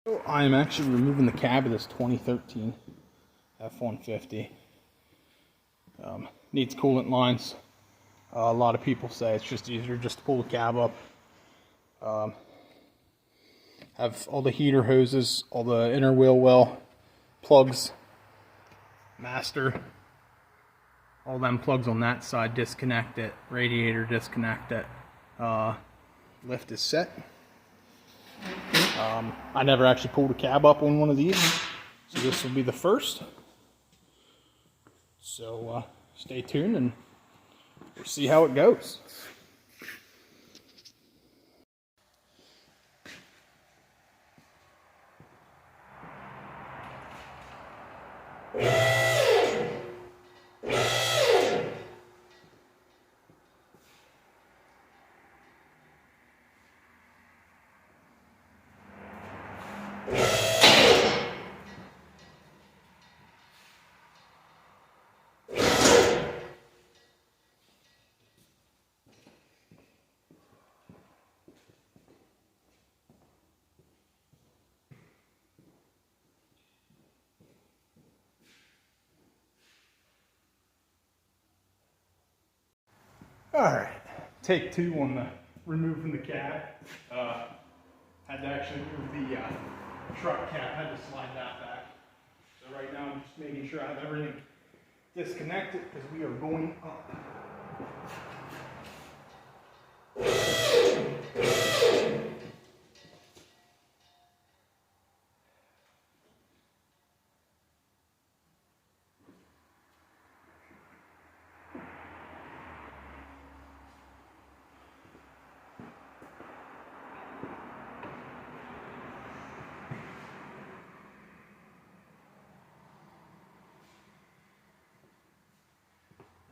So I am actually removing the cab of this 2013 F150. Needs coolant lines. A lot of people say it's just easier just to pull the cab up. Have all the heater hoses, all the inner wheel well plugs, master, all them plugs on that side, disconnect it, radiator disconnect it. Lift is set. I never actually pulled a cab up on one of these, so this will be the first. So stay tuned and we'll see how it goes. Alright, take two on the removing the cab. Had to actually move the truck cap, had to slide that back. So right now I'm just making sure I have everything disconnected because we are going up.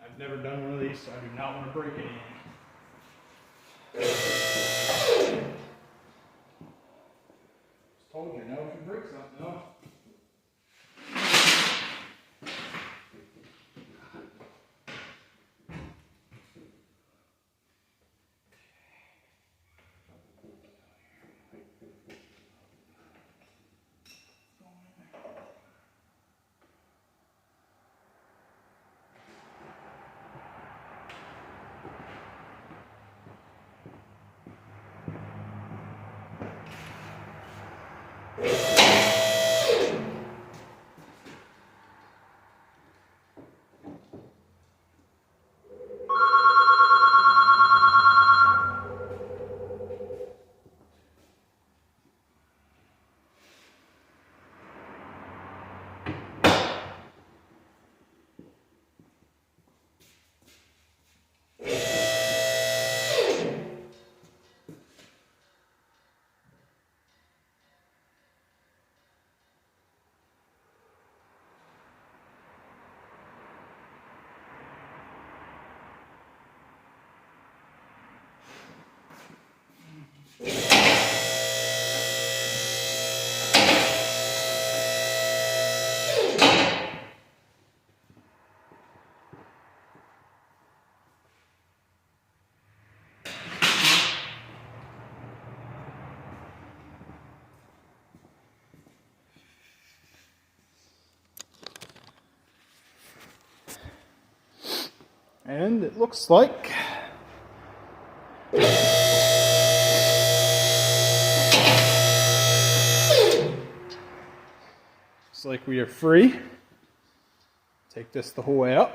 I've never done one of these, so I do not want to break anything. Just told me, no, if you break something, no. And it looks like we are free. Take this the whole way up.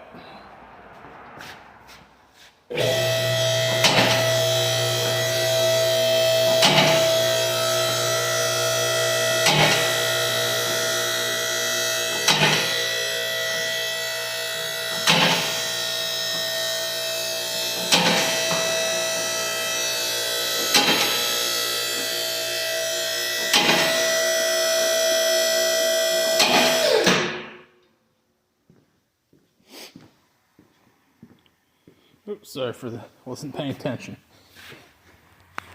Oops, sorry for the, wasn't paying attention.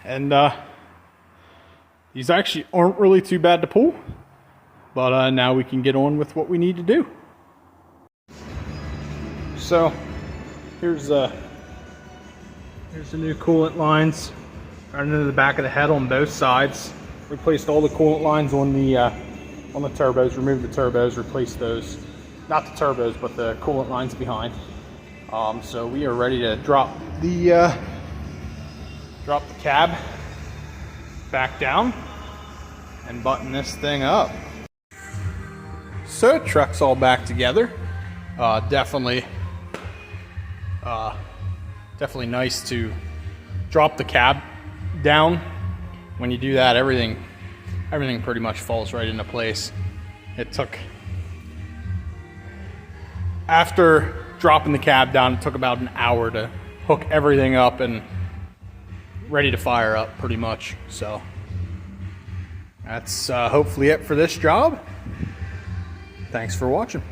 And these actually aren't really too bad to pull, but now we can get on with what we need to do. So here's the new coolant lines right into the back of the head on both sides. replaced all the coolant lines on the turbos, removed the turbos, replaced those, not the turbos, but the coolant lines behind. So we are ready to drop the cab back down and button this thing up. So truck's all back together. Definitely nice to drop the cab down. When you do that, everything pretty much falls right into place. It took, after dropping the cab down, it took about an hour to hook everything up and ready to fire up pretty much. So that's hopefully it for this job. Thanks for watching.